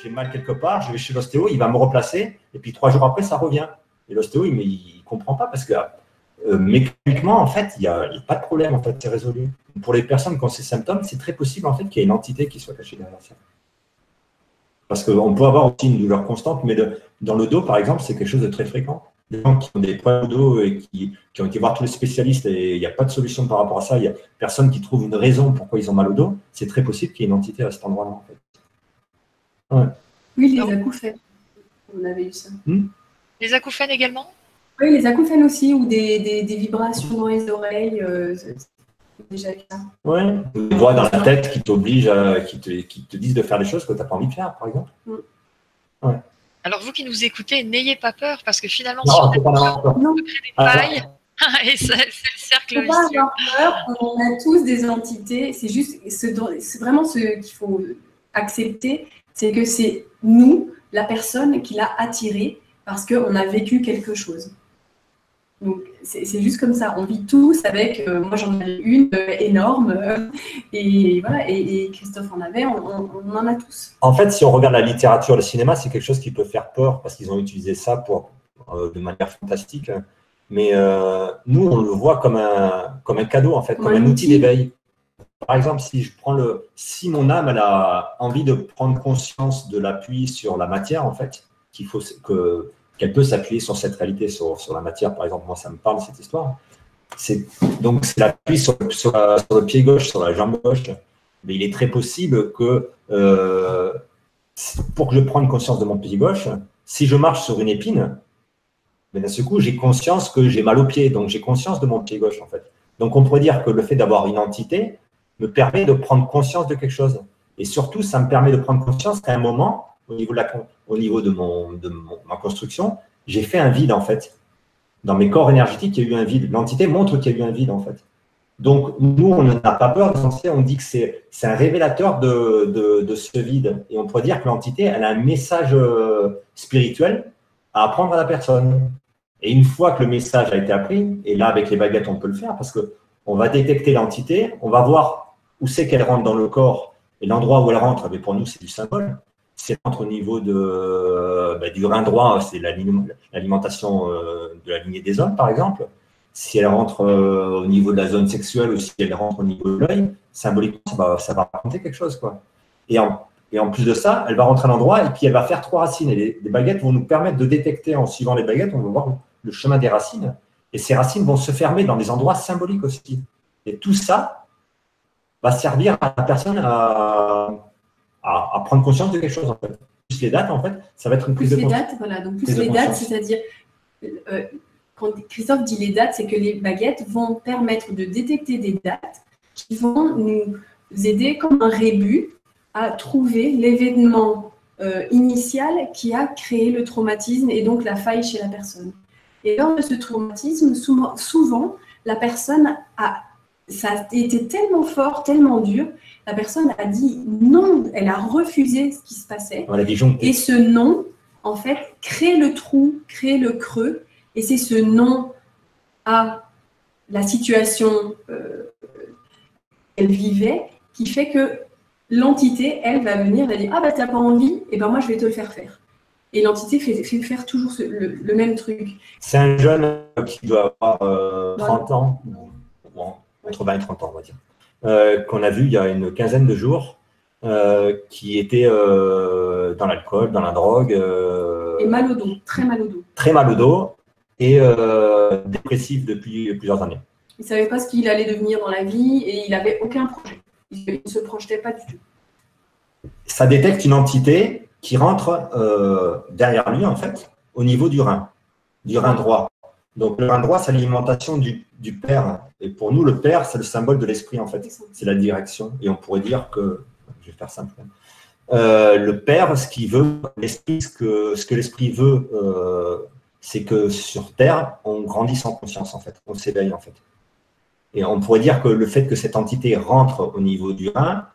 j'ai mal quelque part, je vais chez l'ostéo, il va me replacer, et puis 3 jours après, ça revient. Et l'ostéo, il ne comprend pas parce que mécaniquement, en fait, il n'y a pas de problème, en fait, c'est résolu. Pour les personnes qui ont ces symptômes, c'est très possible, en fait, qu'il y ait une entité qui soit cachée derrière ça. Parce qu'on peut avoir aussi une douleur constante, mais dans le dos, par exemple, c'est quelque chose de très fréquent. Les gens qui ont des problèmes au dos et qui ont été voir tous les spécialistes et il n'y a pas de solution par rapport à ça, il n'y a personne qui trouve une raison pourquoi ils ont mal au dos, c'est très possible qu'il y ait une entité à cet endroit-là, en fait. Ouais. Oui, les acouphènes. On avait eu ça. Les acouphènes également? Oui, les acouphènes aussi, ou des vibrations dans les oreilles. Déjà ça. Oui, des voix dans la tête qui t'obligent, qui te disent de faire des choses que tu n'as pas envie de faire, par exemple. Ouais. Alors, vous qui nous écoutez, n'ayez pas peur, parce que finalement, non, si on a peur, on peut créer des failles, et c'est le cercle vicieux. Il ne faut pas avoir peur, on a tous des entités, c'est juste, c'est vraiment ce qu'il faut accepter, c'est que c'est nous, la personne qui l'a attiré, parce qu'on a vécu quelque chose. Donc, c'est juste comme ça. On vit tous avec, moi j'en ai une énorme, et voilà, et Christophe en avait, on en a tous. En fait, si on regarde la littérature, le cinéma, c'est quelque chose qui peut faire peur, parce qu'ils ont utilisé ça de manière fantastique. Mais nous, on le voit comme un cadeau, en fait, comme un outil d'éveil. Par exemple, si mon âme elle a envie de prendre conscience de l'appui sur la matière, en fait, qu'elle peut s'appuyer sur cette réalité, sur la matière, par exemple, moi ça me parle cette histoire. Donc c'est l'appui sur le pied gauche, sur la jambe gauche. Mais il est très possible que pour que je prenne conscience de mon pied gauche, si je marche sur une épine, mais d'un seul coup j'ai conscience que j'ai mal au pied, donc j'ai conscience de mon pied gauche en fait. Donc on pourrait dire que le fait d'avoir une entité me permet de prendre conscience de quelque chose. Et surtout, ça me permet de prendre conscience qu'à un moment, au niveau de ma construction, j'ai fait un vide, en fait. Dans mes corps énergétiques, il y a eu un vide. L'entité montre qu'il y a eu un vide, en fait. Donc, nous, on n'a pas peur de l'entité, on dit que c'est un révélateur de ce vide. Et on pourrait dire que l'entité, elle a un message spirituel à apprendre à la personne. Et une fois que le message a été appris, et là, avec les baguettes, on peut le faire, parce qu'on va détecter l'entité, on va voir où c'est qu'elle rentre dans le corps, et l'endroit où elle rentre, pour nous, c'est du symbole. Si elle rentre au niveau du rein droit, c'est l'alimentation de la lignée des hommes, par exemple. Si elle rentre au niveau de la zone sexuelle ou si elle rentre au niveau de l'œil, symboliquement, ça va raconter quelque chose, quoi. Et en plus de ça, elle va rentrer à l'endroit et puis elle va faire 3 racines. Et les baguettes vont nous permettre de détecter, en suivant les baguettes, on va voir le chemin des racines. Et ces racines vont se fermer dans des endroits symboliques aussi. Et tout ça va servir à la personne à prendre conscience de quelque chose, en fait. Plus les dates, en fait, ça va être une prise de conscience. Plus les dates, voilà. Donc, plus les dates, c'est-à-dire, quand Christophe dit les dates, c'est que les baguettes vont permettre de détecter des dates qui vont nous aider comme un rébut à trouver l'événement initial qui a créé le traumatisme et donc la faille chez la personne. Et lors de ce traumatisme, souvent la personne ça a été tellement fort, tellement dur, la personne a dit non, elle a refusé ce qui se passait. Et ce non, en fait, crée le trou, crée le creux, et c'est ce non à la situation qu'elle vivait qui fait que l'entité, elle, va venir, elle va dire « Ah bah t'as pas envie, et ben moi je vais te le faire faire ». Et l'entité fait faire toujours le même truc. C'est un jeune qui doit avoir 30 ans, entre 20 et 30 ans, on va dire, qu'on a vu il y a une quinzaine de jours, qui était dans l'alcool, dans la drogue. Et mal au dos, très mal au dos. Très mal au dos et dépressif depuis plusieurs années. Il ne savait pas ce qu'il allait devenir dans la vie et il n'avait aucun projet. Il ne se projetait pas du tout. Ça détecte une entité qui rentre derrière lui, en fait, au niveau du rein droit. Donc, le rein droit, c'est l'alimentation du père. Et pour nous, le père, c'est le symbole de l'esprit, en fait. C'est la direction. Et on pourrait dire que, je vais faire simple, le père, ce qu'il veut, l'esprit, ce que l'esprit veut, c'est que sur Terre, on grandisse en conscience, en fait. On s'éveille, en fait. Et on pourrait dire que le fait que cette entité rentre au niveau du rein,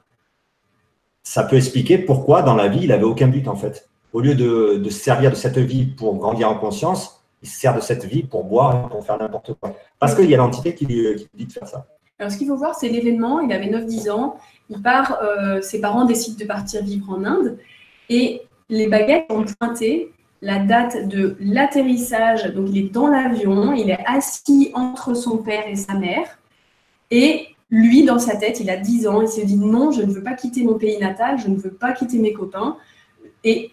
ça peut expliquer pourquoi, dans la vie, il n'avait aucun but, en fait. Au lieu de se servir de cette vie pour grandir en conscience, il se sert de cette vie pour boire et pour faire n'importe quoi. Parce qu'il y a l'entité qui lui dit de faire ça. Alors, ce qu'il faut voir, c'est l'événement. Il avait 9-10 ans. Il part, ses parents décident de partir vivre en Inde. Et les baguettes ont pointé la date de l'atterrissage. Donc, il est dans l'avion, il est assis entre son père et sa mère. Et lui, dans sa tête, il a 10 ans, il se dit non, je ne veux pas quitter mon pays natal, je ne veux pas quitter mes copains. Et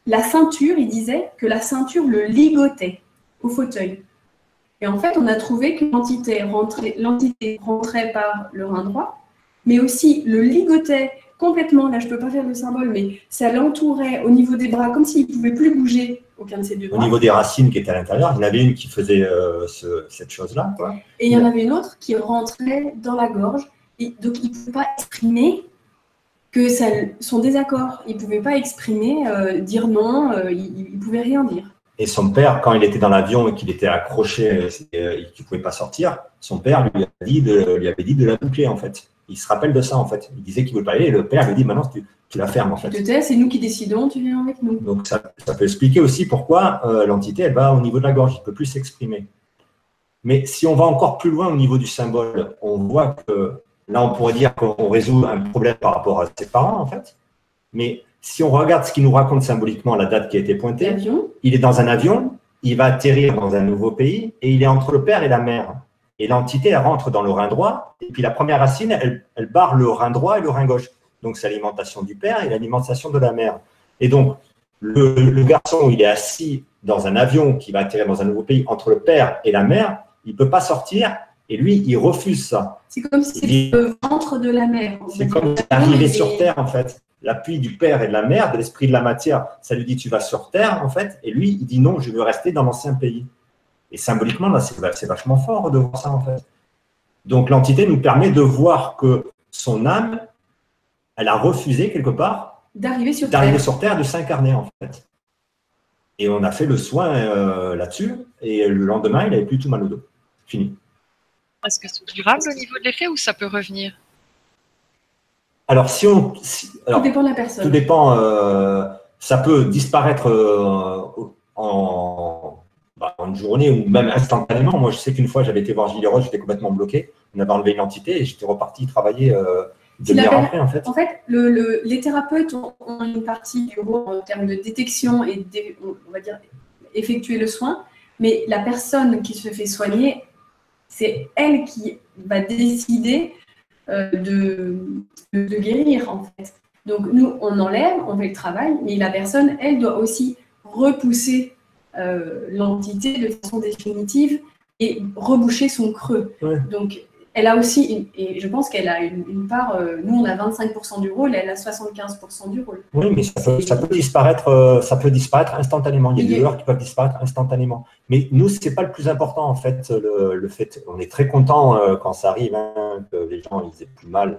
la ceinture, il disait que la ceinture le ligotait au fauteuil. Et en fait, on a trouvé que l'entité rentrait par le rein droit, mais aussi le ligotait complètement. Là, je ne peux pas faire le symbole, mais ça l'entourait au niveau des bras, comme s'il ne pouvait plus bouger aucun de ses deux bras. Au niveau des racines qui étaient à l'intérieur, il y en avait une qui faisait cette chose-là, quoi. Et il y en avait une autre qui rentrait dans la gorge. Et donc, il ne pouvait pas exprimer que son désaccord. Il ne pouvait pas exprimer, dire non, il ne pouvait rien dire. Et son père, quand il était dans l'avion et qu'il était accroché et qu'il ne pouvait pas sortir, son père lui avait dit de la boucler, en fait. Il se rappelle de ça, en fait. Il disait qu'il ne voulait pas aller et le père lui dit maintenant, tu la fermes, en fait. Tu te tais, c'est nous qui décidons, tu viens avec nous. Donc, ça peut expliquer aussi pourquoi l'entité, elle va au niveau de la gorge, il ne peut plus s'exprimer. Mais si on va encore plus loin au niveau du symbole, on voit que là, on pourrait dire qu'on résout un problème par rapport à ses parents, en fait. Mais si on regarde ce qu'il nous raconte symboliquement, la date qui a été pointée, il est dans un avion, il va atterrir dans un nouveau pays et il est entre le père et la mère. Et l'entité, elle rentre dans le rein droit et puis la première racine, elle barre le rein droit et le rein gauche. Donc, c'est l'alimentation du père et l'alimentation de la mère. Et donc, le garçon, il est assis dans un avion qui va atterrir dans un nouveau pays entre le père et la mère, il ne peut pas sortir et lui, il refuse ça. C'est comme si c'était le ventre de la mère. C'est comme arriver sur Terre, en fait. L'appui du père et de la mère, de l'esprit de la matière, ça lui dit tu vas sur Terre, en fait, et lui, il dit non, je veux rester dans l'ancien pays. Et symboliquement, là, c'est vachement fort de voir ça, en fait. Donc, l'entité nous permet de voir que son âme, elle a refusé, quelque part, d'arriver sur Terre, de s'incarner, en fait. Et on a fait le soin là-dessus, et le lendemain, il n'avait plus tout mal au dos. Fini. Est-ce que c'est durable au niveau de l'effet ou ça peut revenir? Alors, tout dépend de la personne. Tout dépend. Ça peut disparaître en une journée ou même instantanément. Moi, je sais qu'une fois, j'avais été voir Gilles Roche, j'étais complètement bloqué. On avait enlevé une entité et j'étais reparti travailler une demi-heure après, en fait. En fait, les thérapeutes ont une partie du rôle en termes de détection et on va dire effectuer le soin, mais la personne qui se fait soigner, c'est elle qui va décider de guérir, en fait. Donc, nous, on enlève, on fait le travail, mais la personne, elle, doit aussi repousser l'entité de façon définitive et reboucher son creux. Ouais. Donc, elle a aussi, et je pense qu'elle a une part, nous, on a 25% du rôle, elle a 75% du rôle. Oui, mais ça peut disparaître instantanément. Il y a des douleurs qui peuvent disparaître instantanément. Mais nous, ce n'est pas le plus important, en fait, le fait. On est très content quand ça arrive, hein, que les gens ils aient plus mal.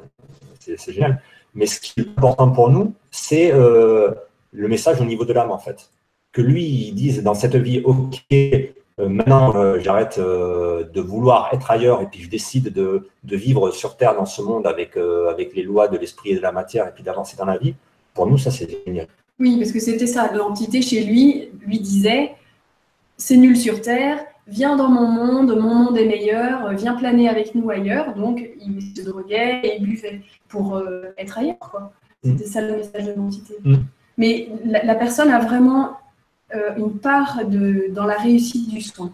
C'est génial. Mais ce qui est important pour nous, c'est le message au niveau de l'âme, en fait. Que lui, il dise dans cette vie, OK, maintenant, j'arrête de vouloir être ailleurs et puis je décide de vivre sur Terre dans ce monde avec les lois de l'esprit et de la matière et puis d'avancer dans la vie. Pour nous, ça, c'est génial. Oui, parce que c'était ça. L'entité chez lui disait, c'est nul sur Terre, viens dans mon monde est meilleur, viens planer avec nous ailleurs. Donc, il se droguait et il buvait pour être ailleurs, quoi. C'était ça le message de l'entité. Mais la personne a vraiment une part dans la réussite du soin.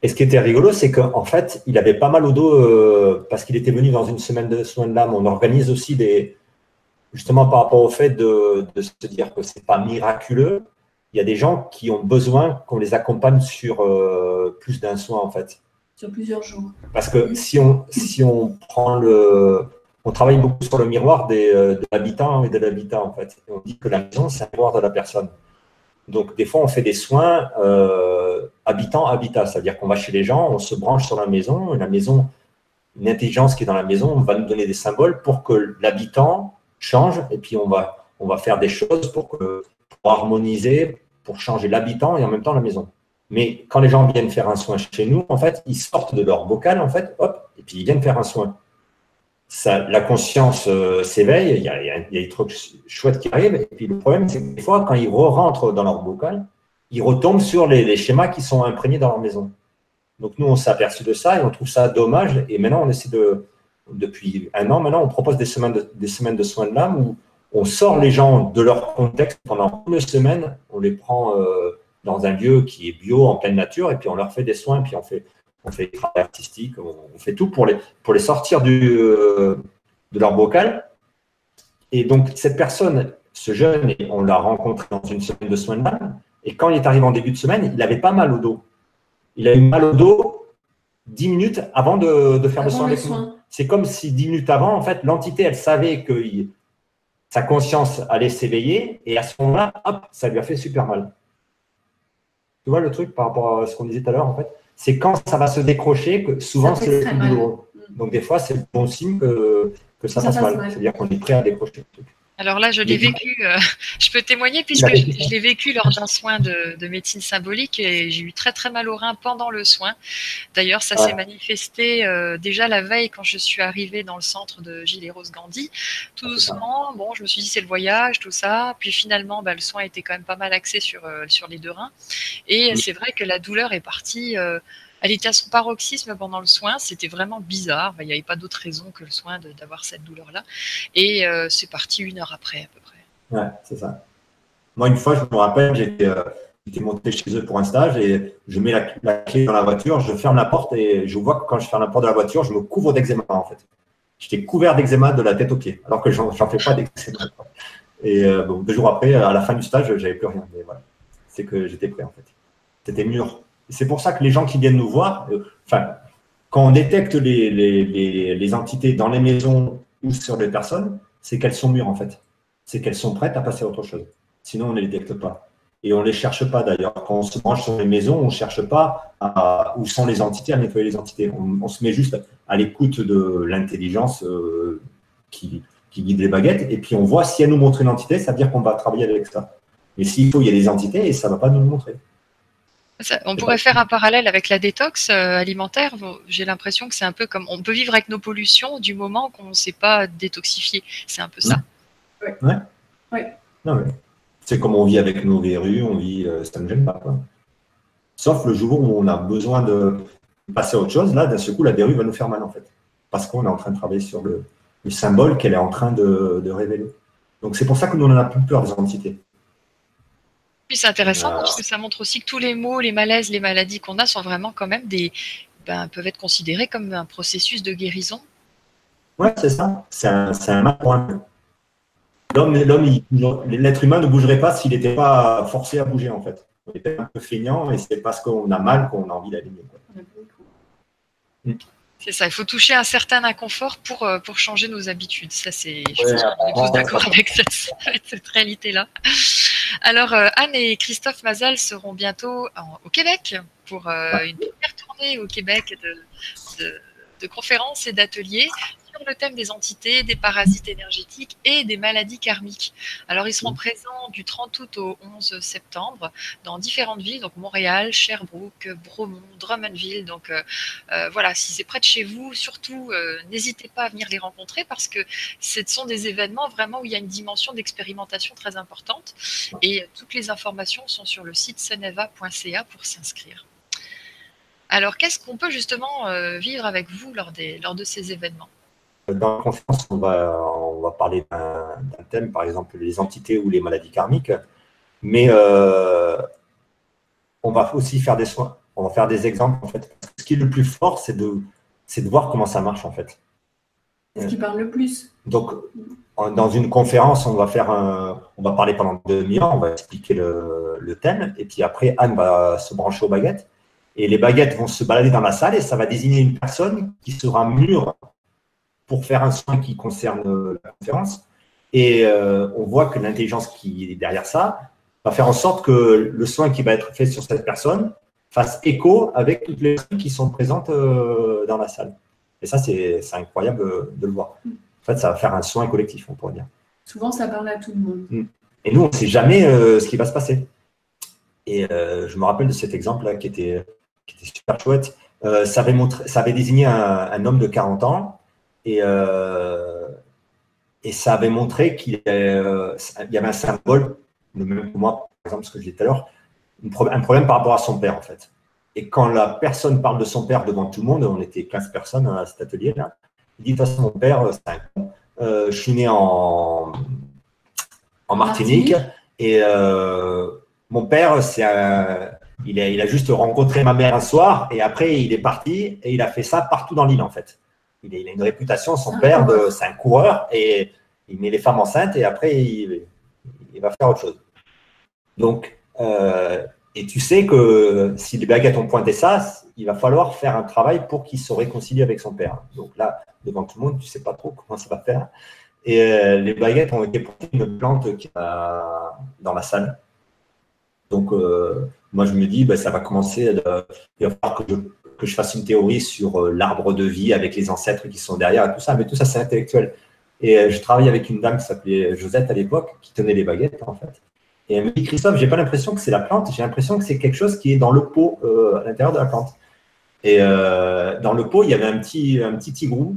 Et ce qui était rigolo, c'est qu'en fait, il avait pas mal au dos parce qu'il était venu dans une semaine de soins de l'âme. On organise aussi justement par rapport au fait de se dire que c'est pas miraculeux. Il y a des gens qui ont besoin qu'on les accompagne sur plus d'un soin, en fait. Sur plusieurs jours. Parce que si on prend on travaille beaucoup sur le miroir de l'habitant et de l'habitat, en fait. Et on dit que la maison, c'est un miroir de la personne. Donc, des fois, on fait des soins habitant-habitat, c'est-à-dire qu'on va chez les gens, on se branche sur la maison, et la maison, une intelligence qui est dans la maison va nous donner des symboles pour que l'habitant change, et puis on va faire des choses pour harmoniser, pour changer l'habitant et en même temps la maison. Mais quand les gens viennent faire un soin chez nous, en fait, ils sortent de leur bocal, en fait, hop, et puis ils viennent faire un soin. La conscience s'éveille, il y a des trucs chouettes qui arrivent, et puis le problème, c'est que des fois, quand ils rentrent dans leur bocal, ils retombent sur les schémas qui sont imprégnés dans leur maison. Donc nous, on s'est aperçu de ça et on trouve ça dommage, et maintenant, on essaie depuis un an, maintenant, on propose des semaines de soins de l'âme où on sort les gens de leur contexte pendant une semaine, on les prend dans un lieu qui est bio, en pleine nature, et puis on leur fait des soins, puis on fait des travaux artistiques, on fait tout pour les sortir de leur bocal. Et donc, cette personne, ce jeune, on l'a rencontré dans une semaine de soins de l'âme, et quand il est arrivé en début de semaine, il n'avait pas mal au dos. Il a eu mal au dos 10 minutes avant de faire le soin avec nous. C'est comme si 10 minutes avant, en fait, l'entité, elle savait que sa conscience allait s'éveiller, et à ce moment-là, hop, ça lui a fait super mal. Tu vois le truc par rapport à ce qu'on disait tout à l'heure, en fait? C'est quand ça va se décrocher que souvent c'est le plus douloureux. Donc des fois, c'est bon signe que ça passe mal. C'est-à-dire qu'on est prêt à décrocher le truc. Alors là, je l'ai vécu, je peux témoigner puisque je l'ai vécu lors d'un soin de médecine symbolique et j'ai eu très très mal au rein pendant le soin. D'ailleurs, ça s'est manifesté déjà la veille quand je suis arrivée dans le centre de Gilles et Rose Gandhi. Tout doucement, bon, je me suis dit c'est le voyage, tout ça. Puis finalement, le soin était quand même pas mal axé sur les 2 reins. Et c'est vrai que la douleur est partie. Elle était à son paroxysme pendant le soin, c'était vraiment bizarre, il n'y avait pas d'autre raison que le soin d'avoir cette douleur-là. Et c'est parti 1 heure après à peu près. Ouais, c'est ça. Moi, une fois, je me rappelle, j'étais monté chez eux pour un stage et je mets la clé dans la voiture, je ferme la porte et je vois que quand je ferme la porte de la voiture, je me couvre d'eczéma en fait. J'étais couvert d'eczéma de la tête aux pieds, alors que j'en fais pas d'eczéma. Et 2 jours après, à la fin du stage, j'avais plus rien. Mais voilà, c'est que j'étais prêt en fait. C'était mûr. C'est pour ça que les gens qui viennent nous voir, quand on détecte les entités dans les maisons ou sur les personnes, c'est qu'elles sont mûres en fait. C'est qu'elles sont prêtes à passer à autre chose. Sinon, on ne les détecte pas. Et on ne les cherche pas d'ailleurs. Quand on se branche sur les maisons, on ne cherche pas où sont les entités, à nettoyer les entités. On se met juste à l'écoute de l'intelligence qui guide les baguettes. Et puis on voit si elle nous montre une entité, ça veut dire qu'on va travailler avec ça. Mais s'il faut, il y a des entités et ça ne va pas nous le montrer. On pourrait faire un parallèle avec la détox alimentaire. J'ai l'impression que c'est un peu comme on peut vivre avec nos pollutions du moment qu'on ne sait pas détoxifier. C'est un peu ça. Ouais. Non, mais c'est comme on vit avec nos verrues, on vit, ça ne gêne pas, quoi. Sauf le jour où on a besoin de passer à autre chose, là, d'un seul coup, la verrue va nous faire mal, en fait. Parce qu'on est en train de travailler sur le symbole qu'elle est en train de révéler. Donc, c'est pour ça que nous, on n'en a plus peur des entités. Puis c'est intéressant parce que ça montre aussi que tous les maux, les malaises, les maladies qu'on a sont vraiment quand même peuvent être considérés comme un processus de guérison. Ouais, c'est ça. C'est un mal pour un. L'être humain ne bougerait pas s'il n'était pas forcé à bouger, en fait. On était un peu feignant et c'est parce qu'on a mal qu'on a envie d'aligner. C'est ça, il faut toucher un certain inconfort pour changer nos habitudes. Ça, on est tous d'accord avec cette réalité-là. Alors, Anne et Christophe Mazel seront bientôt au Québec pour une première tournée au Québec de conférences et d'ateliers sur le thème des entités, des parasites énergétiques et des maladies karmiques. Alors, ils seront présents du 30 août au 11 septembre dans différentes villes, donc Montréal, Sherbrooke, Bromont, Drummondville. Donc, voilà, si c'est près de chez vous, surtout, n'hésitez pas à venir les rencontrer parce que ce sont des événements vraiment où il y a une dimension d'expérimentation très importante et toutes les informations sont sur le site ceneva.ca pour s'inscrire. Alors, qu'est-ce qu'on peut justement vivre avec vous lors de ces événements ? Dans la conférence, on va parler d'un thème, par exemple les entités ou les maladies karmiques, mais on va aussi faire des soins, on va faire des exemples en fait. Ce qui est le plus fort, c'est de voir comment ça marche en fait. C'est ce qui parle le plus. Donc, dans une conférence, on va parler pendant 2 demi-heures, on va expliquer le thème, et puis après, Anne va se brancher aux baguettes, et les baguettes vont se balader dans la salle, et ça va désigner une personne qui sera mûre pour faire un soin qui concerne la conférence. Et on voit que l'intelligence qui est derrière ça va faire en sorte que le soin qui va être fait sur cette personne fasse écho avec toutes les personnes qui sont présentes dans la salle. Et ça, c'est incroyable de le voir. En fait, ça va faire un soin collectif, on pourrait dire. Souvent, ça parle à tout le monde. Et nous, on ne sait jamais ce qui va se passer. Et je me rappelle de cet exemple-là qui était super chouette. Ça avait désigné un homme de 40 ans et ça avait montré qu'il y avait un symbole, le même que moi, par exemple, ce que je disais tout à l'heure, un problème par rapport à son père, en fait. Et quand la personne parle de son père devant tout le monde, on était 15 personnes à cet atelier-là, il dit, de toute façon, mon père, c'est un con. Je suis né en en Martinique. Et mon père, il a juste rencontré ma mère un soir et après, il est parti et il a fait ça partout dans l'île, en fait. Il a une réputation, son père, c'est un coureur et il met les femmes enceintes et après, il va faire autre chose. Donc, et tu sais que si les baguettes ont pointé ça, il va falloir faire un travail pour qu'il se réconcilie avec son père. Donc là, devant tout le monde, tu ne sais pas trop comment ça va faire. Et les baguettes ont été pointées une plante qui a dans la salle. Donc, moi, je me dis, ça va commencer, il va falloir que je fasse une théorie sur l'arbre de vie avec les ancêtres qui sont derrière et tout ça. Mais tout ça, c'est intellectuel. Et je travaille avec une dame qui s'appelait Josette à l'époque, qui tenait les baguettes, en fait. Et elle me dit, Christophe, j'ai pas l'impression que c'est la plante, j'ai l'impression que c'est quelque chose qui est dans le pot, à l'intérieur de la plante. Et dans le pot, il y avait un petit tigrou,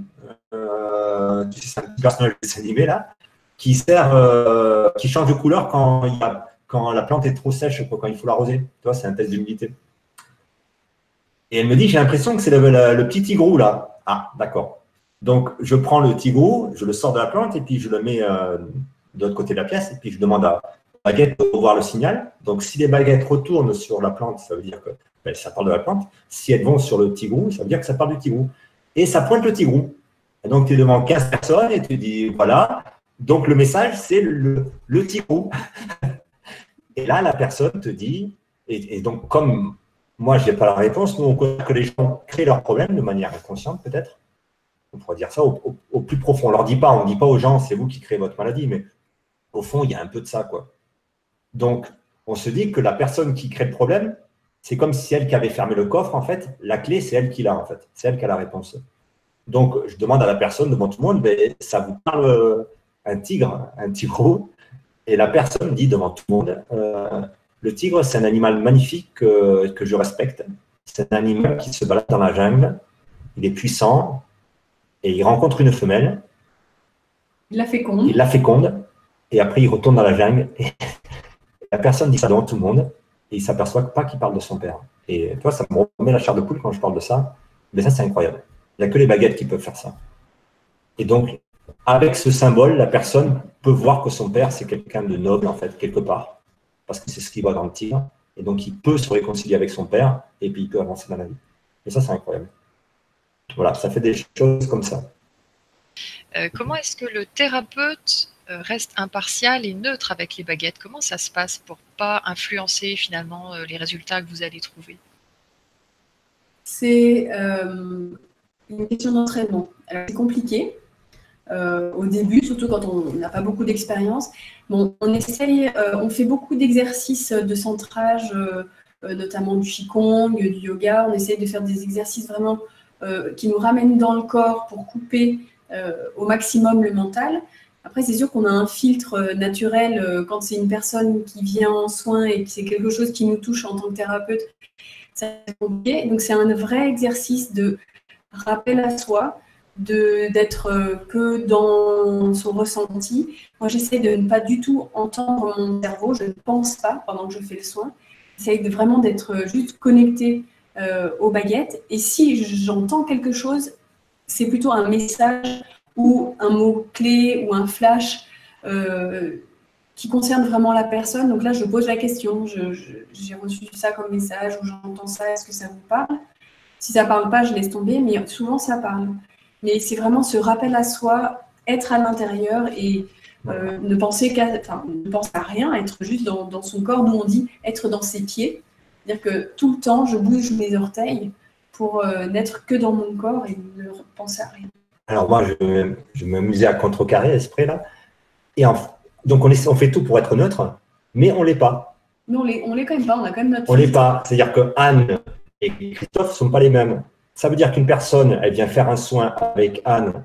tu sais, c'est un petit personnage de dessin animé là, qui change de couleur quand la plante est trop sèche, quand il faut l'arroser. Tu vois, c'est un test d'humidité. Et elle me dit, j'ai l'impression que c'est le petit tigrou là. Ah, d'accord. Donc, je prends le tigrou, je le sors de la plante et puis je le mets de l'autre côté de la pièce et puis je demande à baguette de voir le signal. Donc, si les baguettes retournent sur la plante, ça veut dire que ça parle de la plante. Si elles vont sur le tigrou, ça veut dire que ça parle du tigrou. Et ça pointe le tigrou. Et donc, tu es devant 15 personnes et tu dis, voilà. Donc, le message, c'est le tigrou. Et là, la personne te dit, et donc, comme moi, je n'ai pas la réponse, nous, on connaît que les gens créent leurs problèmes de manière inconsciente, peut-être. On pourrait dire ça au plus profond. On ne dit pas aux gens, c'est vous qui créez votre maladie, mais au fond, il y a un peu de ça, quoi. Donc, on se dit que la personne qui crée le problème, c'est comme si elle qui avait fermé le coffre, en fait, la clé, c'est elle qui l'a, en fait. C'est elle qui a la réponse. Donc, je demande à la personne devant tout le monde, ça vous parle un tigre, un tigrou? Et la personne dit devant tout le monde, le tigre, c'est un animal magnifique que je respecte. C'est un animal qui se balade dans la jungle. Il est puissant et il rencontre une femelle. Il la féconde. Il la féconde et après, il retourne dans la jungle. Et la personne dit ça devant tout le monde et il ne s'aperçoit pas qu'il parle de son père. Et toi, ça me remet la chair de poule quand je parle de ça. Mais ça, c'est incroyable. Il n'y a que les baguettes qui peuvent faire ça. Et donc, avec ce symbole, la personne peut voir que son père, c'est quelqu'un de noble, en fait, quelque part. Parce que c'est ce qu'il voit dans le tigre. Et donc, il peut se réconcilier avec son père et puis il peut avancer dans la vie. Et ça, c'est incroyable. Voilà, ça fait des choses comme ça. Comment est-ce que le thérapeute reste impartial et neutre avec les baguettes? Comment ça se passe pour ne pas influencer finalement les résultats que vous allez trouver? C'est une question d'entraînement. C'est compliqué au début, surtout quand on n'a pas beaucoup d'expérience. Bon, on fait beaucoup d'exercices de centrage, notamment du qigong, du yoga. On essaye de faire des exercices vraiment qui nous ramènent dans le corps pour couper au maximum le mental. Après, c'est sûr qu'on a un filtre naturel quand c'est une personne qui vient en soins et que c'est quelque chose qui nous touche en tant que thérapeute. C'est compliqué. Donc, c'est un vrai exercice de rappel à soi, d'être que dans son ressenti. Moi, j'essaie de ne pas du tout entendre mon cerveau. Je ne pense pas pendant que je fais le soin. J'essaie vraiment d'être juste connectée aux baguettes. Et si j'entends quelque chose, c'est plutôt un message ou un mot-clé ou un flash qui concerne vraiment la personne. Donc là, je pose la question. J'ai reçu ça comme message ou j'entends ça. Est-ce que ça vous parle? Si ça ne parle pas, je laisse tomber. Mais souvent, ça parle. Mais c'est vraiment ce rappel à soi, être à l'intérieur et ne penser à rien, être juste dans son corps. Nous, on dit être dans ses pieds. C'est-à-dire que tout le temps, je bouge mes orteils pour n'être que dans mon corps et ne penser à rien. Alors moi, je m'amusais à contrecarrer l'esprit là. Et donc, on fait tout pour être neutre, mais on ne l'est pas. Mais on l'est quand même pas, on a quand même notre... On ne l'est pas. C'est-à-dire que Anne et Christophe ne sont pas les mêmes. Ça veut dire qu'une personne, elle vient faire un soin avec Anne,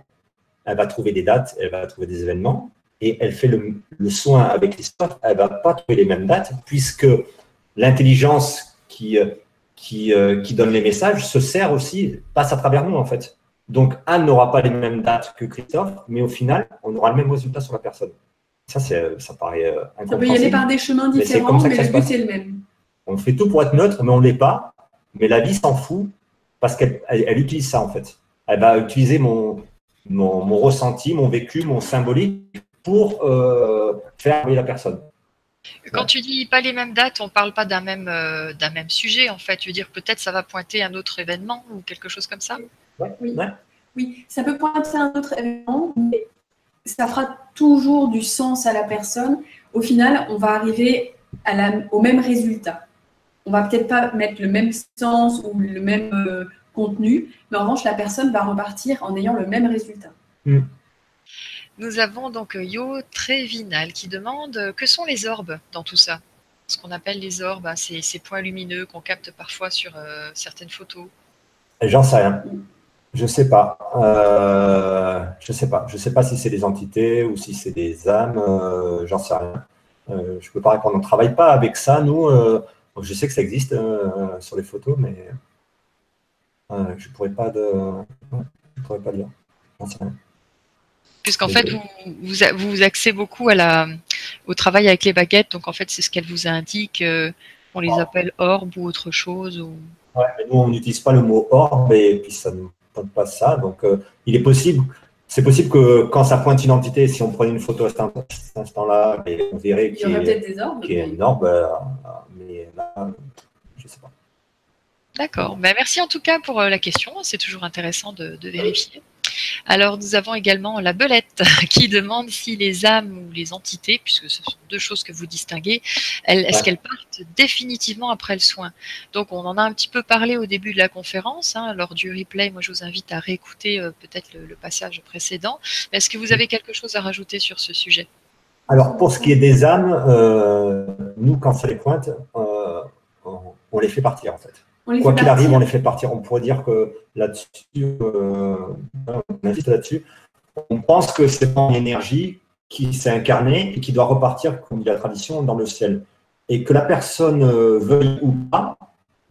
elle va trouver des dates, elle va trouver des événements, et elle fait le soin avec Christophe, elle ne va pas trouver les mêmes dates, puisque l'intelligence qui donne les messages se sert aussi, passe à travers nous en fait. Donc Anne n'aura pas les mêmes dates que Christophe, mais au final, on aura le même résultat sur la personne. Ça paraît incompréhensible. Ça peut y aller par des chemins différents, mais le but c'est le même. On fait tout pour être neutre, mais on ne l'est pas. Mais la vie s'en fout parce qu'elle utilise ça en fait. Elle va utiliser mon ressenti, mon vécu, mon symbolique pour faire arriver la personne. Quand tu dis pas les mêmes dates, on ne parle pas d'un même sujet, en fait. Tu veux dire peut-être ça va pointer un autre événement ou quelque chose comme ça? Oui, ça peut pointer un autre événement, mais ça fera toujours du sens à la personne. Au final, on va arriver au même résultat. On va peut-être pas mettre le même sens ou le même contenu, mais en revanche, la personne va repartir en ayant le même résultat. Nous avons donc Yo Trévinal qui demande que sont les orbes dans tout ça? Ce qu'on appelle les orbes, ces points lumineux qu'on capte parfois sur certaines photos. J'en sais rien. Je sais pas. Je sais pas. Je sais pas si c'est des entités ou si c'est des âmes. J'en sais rien. Je peux pas répondre. On ne travaille pas avec ça, nous. Je sais que ça existe sur les photos, mais je pourrais pas dire. J'en sais rien. Puisqu'en fait, vous vous axez beaucoup au travail avec les baguettes, donc en fait, c'est ce qu'elle vous indique. On les appelle orbes ou autre chose. Ouais, mais nous, on n'utilise pas le mot orbe et puis ça ne pointe pas ça. Donc, c'est possible que quand ça pointe une entité, si on prenait une photo à cet instant-là, on verrait qu'il y a une orbe, mais là, je ne sais pas. D'accord. Ben, merci en tout cas pour la question. C'est toujours intéressant de vérifier. Alors, nous avons également la Belette qui demande si les âmes ou les entités, puisque ce sont deux choses que vous distinguez, est-ce qu'elles partent définitivement après le soin? Donc, on en a un petit peu parlé au début de la conférence, lors du replay. Moi, je vous invite à réécouter peut-être le passage précédent. Est-ce que vous avez quelque chose à rajouter sur ce sujet? Alors, pour ce qui est des âmes, nous, quand ça les pointe, on les fait partir, en fait. Quoi qu'il arrive, on les fait partir. On pourrait dire que là-dessus, on insiste là-dessus. On pense que c'est une énergie qui s'est incarnée et qui doit repartir, comme dit la tradition, dans le ciel. Et que la personne veuille ou pas,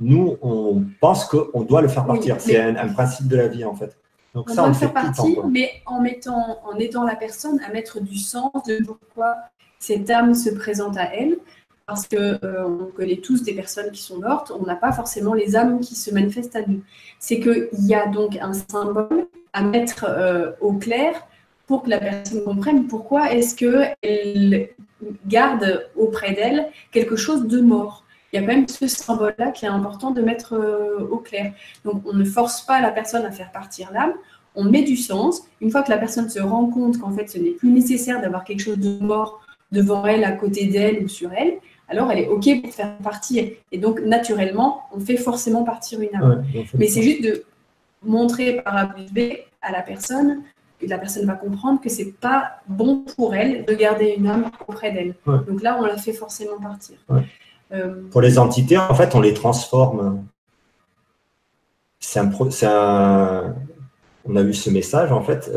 nous, on pense qu'on doit le faire partir. C'est un principe de la vie, en fait. Donc on doit le faire partir, mais en aidant la personne à mettre du sens de pourquoi cette âme se présente à elle. Parce qu'on connaît tous des personnes qui sont mortes, on n'a pas forcément les âmes qui se manifestent à nous. C'est qu'il y a donc un symbole à mettre au clair pour que la personne comprenne pourquoi est-ce qu'elle garde auprès d'elle quelque chose de mort. Il y a quand même ce symbole-là qui est important de mettre au clair. Donc on ne force pas la personne à faire partir l'âme, on met du sens. Une fois que la personne se rend compte qu'en fait ce n'est plus nécessaire d'avoir quelque chose de mort devant elle, à côté d'elle ou sur elle, alors elle est OK pour faire partir. Et donc, naturellement, on fait forcément partir une âme. Mais c'est juste de montrer par A plus B à la personne, que la personne va comprendre que ce n'est pas bon pour elle de garder une âme auprès d'elle. Donc là, on la fait forcément partir. Pour les entités, en fait, on les transforme. On a eu ce message, en fait.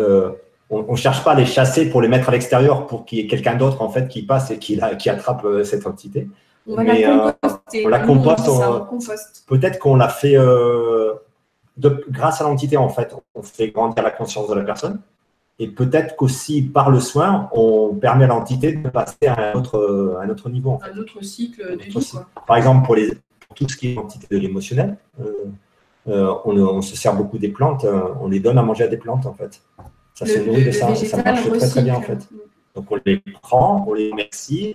On ne cherche pas à les chasser pour les mettre à l'extérieur pour qu'il y ait quelqu'un d'autre en fait qui passe et qui attrape cette entité. On la composte. Peut-être qu'on l'a fait grâce à l'entité en fait. On fait grandir la conscience de la personne et peut-être qu'aussi par le soin, on permet à l'entité de passer à un autre niveau. En fait. Un autre cycle de vie. Par exemple, pour tout ce qui est l'entité de l'émotionnel, on se sert beaucoup des plantes. On les donne à manger à des plantes en fait. Ça se nourrit de ça, ça marche très très bien en fait. Donc on les prend, on les remercie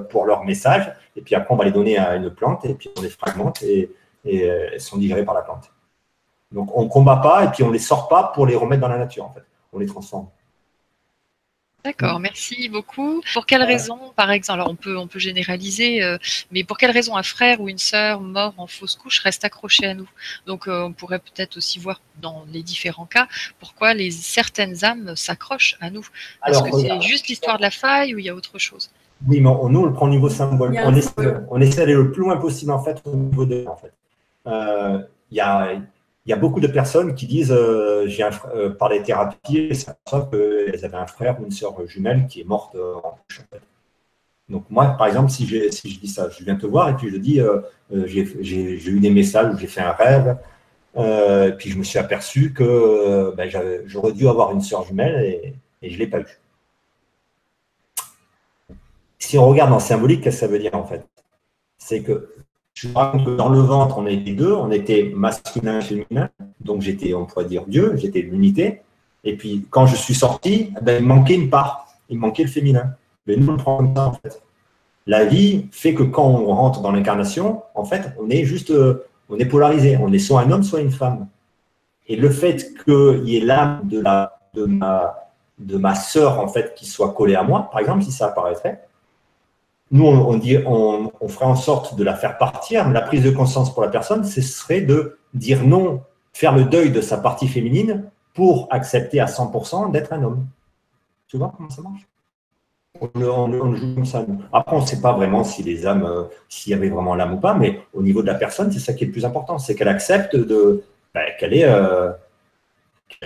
pour leur message, et puis après on va les donner à une plante, et puis on les fragmente et elles sont digérées par la plante. Donc on ne combat pas, et puis on ne les sort pas pour les remettre dans la nature en fait. On les transforme. D'accord, merci beaucoup. Pour quelle raison, par exemple, alors on peut généraliser, mais pour quelle raison un frère ou une sœur mort en fausse couche reste accroché à nous? Donc on pourrait peut-être aussi voir dans les différents cas pourquoi certaines âmes s'accrochent à nous. Est-ce que c'est juste l'histoire de la faille ou il y a autre chose? Oui, mais nous on le prend au niveau symbole. On essaie d'aller le plus loin possible en fait au niveau de en fait. Il y a beaucoup de personnes qui disent, par les thérapies, c'est pour ça qu'elles avaient un frère ou une sœur jumelle qui est morte en couche. En fait. Donc moi, par exemple, si je dis ça, je viens te voir et puis je dis, j'ai eu des messages où j'ai fait un rêve, puis je me suis aperçu que j'aurais dû avoir une sœur jumelle et je ne l'ai pas eu. Si on regarde en symbolique, qu'est-ce que ça veut dire en fait? C'est que je raconte que dans le ventre, on était deux, on était masculin et féminin, donc j'étais, on pourrait dire Dieu, j'étais l'unité. Et puis quand je suis sorti, il me manquait une part. il manquait le féminin. Mais nous, on le prend comme ça, en fait. La vie fait que quand on rentre dans l'incarnation, en fait, on est juste, on est polarisé. On est soit un homme, soit une femme. Et le fait qu'il y ait l'âme de ma sœur, en fait, qui soit collée à moi, par exemple, si ça apparaîtrait, nous, on ferait en sorte de la faire partir, mais la prise de conscience pour la personne, ce serait de dire non, faire le deuil de sa partie féminine pour accepter à 100% d'être un homme. Tu vois comment ça marche? On le joue comme ça. Nous. Après, on ne sait pas vraiment si les âmes, s'il y avait vraiment l'âme ou pas, mais au niveau de la personne, c'est ça qui est le plus important, c'est qu'elle accepte qu'elle est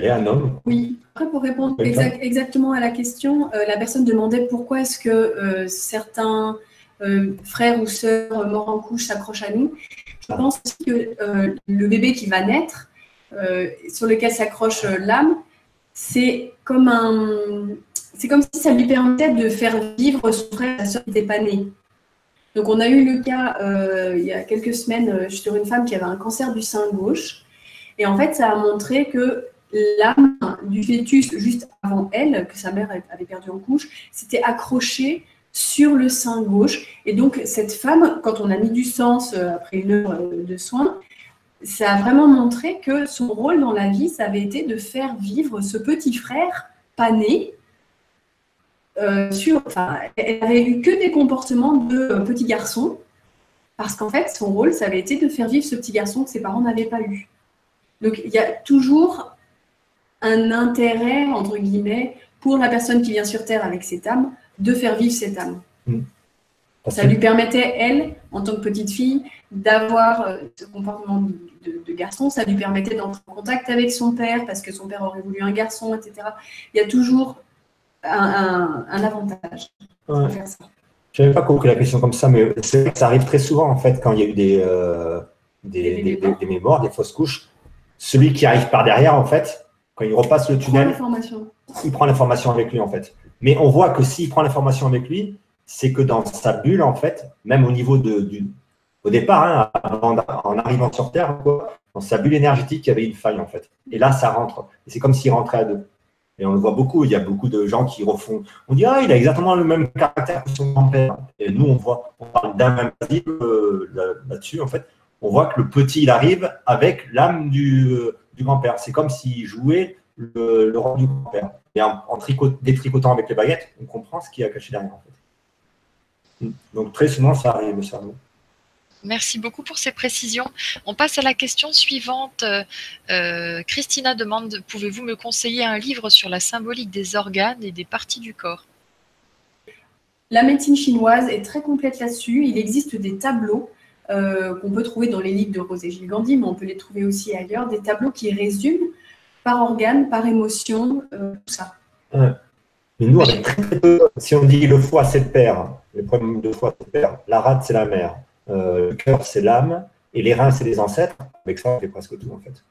un homme. Oui, après pour répondre exactement à la question, la personne demandait pourquoi est-ce que certains frères ou sœurs morts en couche s'accrochent à nous. Je pense aussi que le bébé qui va naître, sur lequel s'accroche l'âme, c'est comme si ça lui permettait de faire vivre son frère et sa sœur qui n'étaient pas nés. Donc on a eu le cas il y a quelques semaines sur une femme qui avait un cancer du sein gauche. Et en fait, ça a montré que l'âme du fœtus, juste avant elle, que sa mère avait perdu en couche, s'était accrochée sur le sein gauche. Et donc, cette femme, quand on a mis du sens après une heure de soins, ça a vraiment montré que son rôle dans la vie, ça avait été de faire vivre ce petit frère pas né. Elle n'avait eu que des comportements de petit garçon, parce qu'en fait, son rôle, ça avait été de faire vivre ce petit garçon que ses parents n'avaient pas eu. Donc, il y a toujours un intérêt, entre guillemets, pour la personne qui vient sur Terre avec cette âme, de faire vivre cette âme. Ça lui permettait, elle, en tant que petite fille, d'avoir ce comportement de garçon. Ça lui permettait d'entrer en contact avec son père, parce que son père aurait voulu un garçon, etc. Il y a toujours un avantage à faire ça. Je n'avais pas compris la question comme ça, mais c'est vrai que ça arrive très souvent, en fait, quand il y a eu des mémoires, des fausses couches. Celui qui arrive par derrière, en fait, quand il repasse le tunnel, il prend l'information avec lui, en fait. Mais on voit que s'il prend l'information avec lui, c'est que dans sa bulle, en fait, même au niveau au départ, en arrivant sur Terre, dans sa bulle énergétique, il y avait une faille, en fait. Et là, ça rentre. Et c'est comme s'il rentrait à deux. Et on le voit beaucoup. Il y a beaucoup de gens qui refont. On dit, il a exactement le même caractère que son grand-père. Et nous, on parle d'un même principe là-dessus, en fait. On voit que le petit, il arrive avec l'âme du grand-père. C'est comme s'il jouait le rôle du grand-père. Et en détricotant avec les baguettes, on comprend ce qu'il y a caché derrière, en fait. Donc, très souvent, ça arrive au cerveau. Merci beaucoup pour ces précisions. On passe à la question suivante. Christina demande, pouvez-vous me conseiller un livre sur la symbolique des organes et des parties du corps? La médecine chinoise est très complète là-dessus. Il existe des tableaux qu'on peut trouver dans les livres de Rosé Gilles Gandhi, mais on peut les trouver aussi ailleurs, des tableaux qui résument par organe, par émotion, tout ça. Ouais. Mais nous, avec très peu, si on dit le foie, c'est le père, les problèmes de foie, c'est le père, la rate, c'est la mère, le cœur, c'est l'âme, et les reins, c'est les ancêtres, avec ça, on fait presque tout, en fait.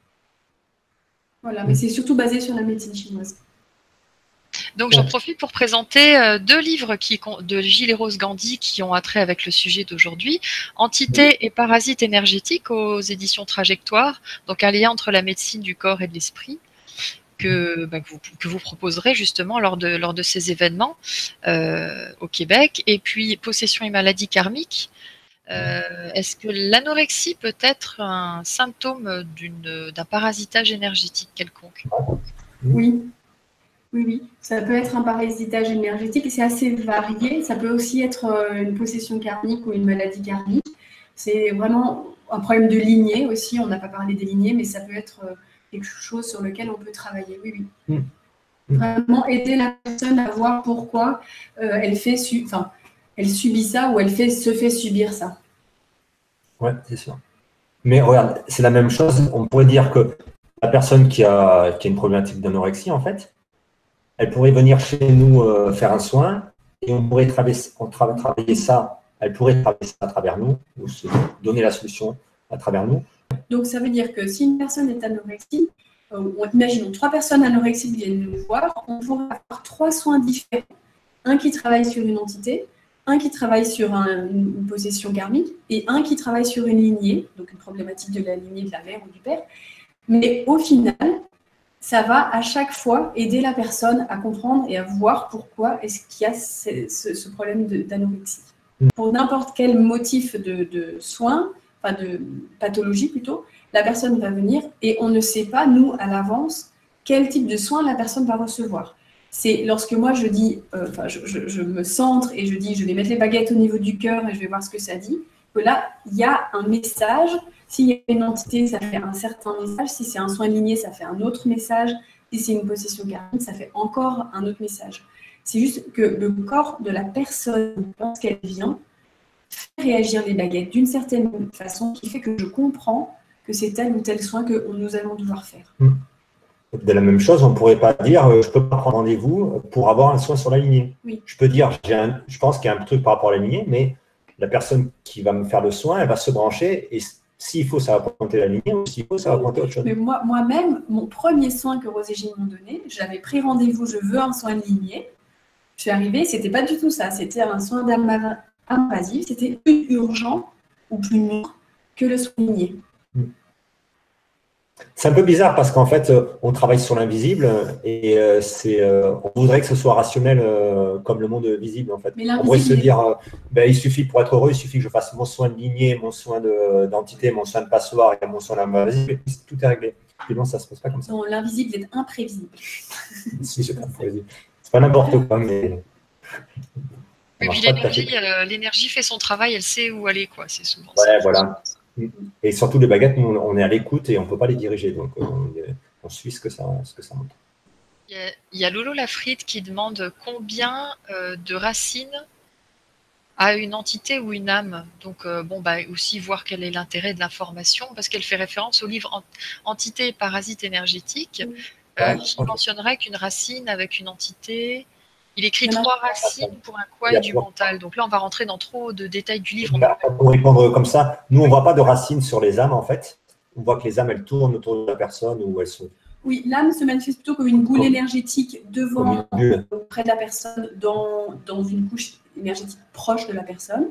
Voilà, mais c'est surtout basé sur la médecine chinoise. Donc, j'en profite pour présenter deux livres de Gilles et Rose Gandhi qui ont attrait avec le sujet d'aujourd'hui. Entité et parasites énergétiques aux éditions Trajectoire. Donc, un lien entre la médecine du corps et de l'esprit que vous proposerez justement lors de ces événements au Québec. Et puis, possession et maladie karmique. Est-ce que l'anorexie peut être un symptôme d'un parasitage énergétique quelconque? Oui. Oui, ça peut être un parasitage énergétique et c'est assez varié. Ça peut aussi être une possession karmique ou une maladie karmique. C'est vraiment un problème de lignée aussi. On n'a pas parlé des lignées, mais ça peut être quelque chose sur lequel on peut travailler. Oui. Vraiment aider la personne à voir pourquoi elle subit ça ou se fait subir ça. Ouais, c'est sûr. Mais regarde, c'est la même chose. On pourrait dire que la personne qui a une problématique d'anorexie, en fait, elle pourrait venir chez nous faire un soin et on pourrait travailler ça. Elle pourrait travailler ça à travers nous ou se donner la solution à travers nous. Donc, ça veut dire que si une personne est anorexique, imaginons 3 personnes anorexiques viennent nous voir, on pourra avoir 3 soins différents. Un qui travaille sur une entité, un qui travaille sur une possession karmique et un qui travaille sur une lignée, donc une problématique de la lignée de la mère ou du père. Mais au final, ça va à chaque fois aider la personne à comprendre et à voir pourquoi est-ce qu'il y a ce problème d'anorexie. Pour n'importe quel motif de soins, enfin de pathologie plutôt, la personne va venir et on ne sait pas, nous, à l'avance, quel type de soins la personne va recevoir. C'est lorsque moi je dis, je me centre et je dis je vais mettre les baguettes au niveau du cœur et je vais voir ce que ça dit, que là, il y a un message. S'il y a une entité, ça fait un certain message. Si c'est un soin ligné, ça fait un autre message. Si c'est une possession karmique, ça fait encore un autre message. C'est juste que le corps de la personne, lorsqu'elle vient, fait réagir les baguettes d'une certaine façon qui fait que je comprends que c'est tel ou tel soin que nous allons devoir faire. De la même chose, on ne pourrait pas dire je ne peux pas prendre rendez-vous pour avoir un soin sur la lignée. Oui. Je peux dire je pense qu'il y a un truc par rapport à la lignée, mais la personne qui va me faire le soin, elle va se brancher et s'il faut, ça va pointer la lignée ou s'il faut, ça va pointer autre chose. Mais moi-même, mon premier soin que Rose et Gilles m'ont donné, j'avais pris rendez-vous, je veux un soin de lignée. Je suis arrivée, ce n'était pas du tout ça. C'était un soin d'âme invasive, c'était plus urgent ou plus lourd que le soin ligné. C'est un peu bizarre parce qu'en fait, on travaille sur l'invisible et on voudrait que ce soit rationnel comme le monde visible. En fait. On pourrait se dire, il suffit pour être heureux, il suffit que je fasse mon soin de lignée, mon soin d'entité, mon soin de passoire et mon soin d'invisible, et tout est réglé. Puis non, ça ne se passe pas comme ça. Non, l'invisible est imprévisible. Si, c'est imprévisible. C'est pas n'importe quoi, mais… Oui, puis l'énergie fait son travail, elle sait où aller, quoi. C'est souvent ça. Voilà. Et surtout, les baguettes, nous, on est à l'écoute et on ne peut pas les diriger. Donc, on suit ce que ça montre. Il y a Lolo Lafrite qui demande combien de racines a une entité ou une âme. Donc, aussi voir quel est l'intérêt de l'information, parce qu'elle fait référence au livre Entité et parasite énergétique, qui mentionnerait qu'une racine avec une entité… Il écrit 3 racines pour un quai du mental. Donc là, on va rentrer dans trop de détails du livre. Pour répondre comme ça, nous, on ne voit pas de racines sur les âmes, en fait. On voit que les âmes, elles tournent autour de la personne ou elles sont… Oui, l'âme se manifeste plutôt comme une boule énergétique devant, près de la personne, dans une couche énergétique proche de la personne.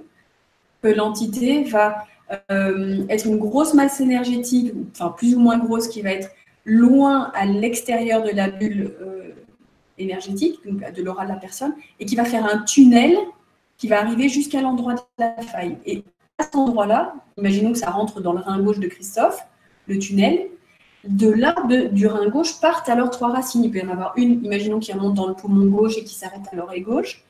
Que l'entité va être une grosse masse énergétique, enfin plus ou moins grosse, qui va être loin à l'extérieur de la bulle énergétique, donc de l'aura de la personne, et qui va faire un tunnel qui va arriver jusqu'à l'endroit de la faille. Et à cet endroit-là, imaginons que ça rentre dans le rein gauche de Christophe, le tunnel, de là, du rein gauche, partent alors 3 racines. Il peut y en avoir une, imaginons qui remonte dans le poumon gauche et qui s'arrête à l'oreille gauche,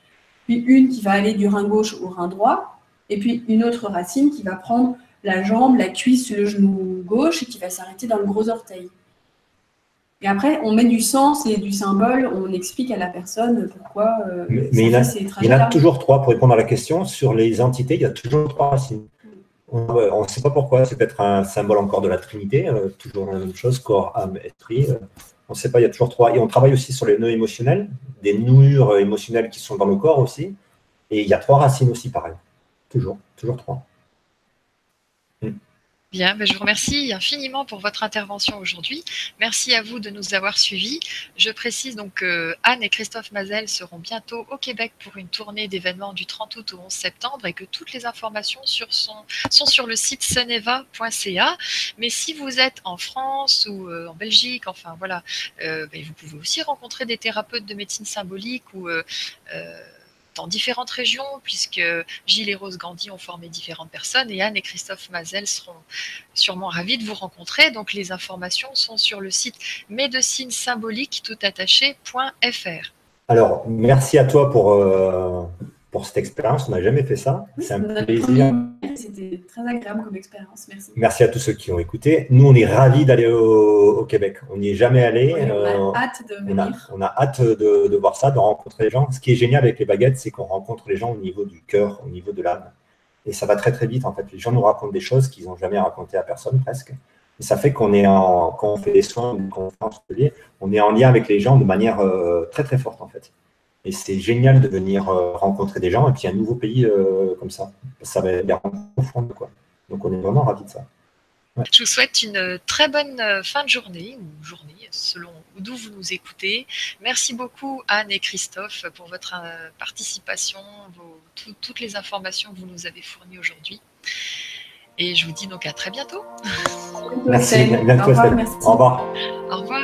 puis une qui va aller du rein gauche au rein droit, et puis une autre racine qui va prendre la jambe, la cuisse, le genou gauche et qui va s'arrêter dans le gros orteil. Et après, on met du sens et du symbole, on explique à la personne pourquoi il y en a toujours 3, pour répondre à la question. Sur les entités, il y a toujours 3 racines. On ne sait pas pourquoi, c'est peut-être un symbole encore de la Trinité, toujours la même chose, corps, âme, esprit. On ne sait pas, il y a toujours 3. Et on travaille aussi sur les nœuds émotionnels, des nouures émotionnelles qui sont dans le corps aussi. Et il y a 3 racines aussi, pareil. Toujours 3. Bien, je vous remercie infiniment pour votre intervention aujourd'hui. Merci à vous de nous avoir suivis. Je précise donc que Anne et Christophe Mazel seront bientôt au Québec pour une tournée d'événements du 30 août au 11 septembre et que toutes les informations sont sur le site soneva.ca. Mais si vous êtes en France ou en Belgique, enfin voilà, vous pouvez aussi rencontrer des thérapeutes de médecine symbolique ou dans différentes régions, puisque Gilles et Rose Gandhi ont formé différentes personnes et Anne et Christophe Mazel seront sûrement ravis de vous rencontrer. Donc les informations sont sur le site médecinesymbolique.fr. Alors, merci à toi pour cette expérience. On n'a jamais fait ça. C'est un plaisir. C'était très agréable comme expérience. Merci. Merci à tous ceux qui ont écouté. Nous, on est ravis d'aller au Québec. On n'y est jamais allé. On a hâte de venir. On a hâte de voir ça, de rencontrer les gens. Ce qui est génial avec les baguettes, c'est qu'on rencontre les gens au niveau du cœur, au niveau de l'âme. Et ça va très, très vite, en fait. Les gens nous racontent des choses qu'ils n'ont jamais racontées à personne, presque. Et ça fait qu'on est quand on fait des soins ou qu'on fait un atelier, on est en lien avec les gens de manière très, très forte, en fait. Et c'est génial de venir rencontrer des gens et puis un nouveau pays comme ça. Ça va être profonde, quoi. Donc, on est vraiment ravis de ça. Ouais. Je vous souhaite une très bonne fin de journée, ou journée, selon d'où vous nous écoutez. Merci beaucoup, Anne et Christophe, pour votre participation, toutes les informations que vous nous avez fournies aujourd'hui. Et je vous dis donc à très bientôt. Merci. Au revoir. Au revoir.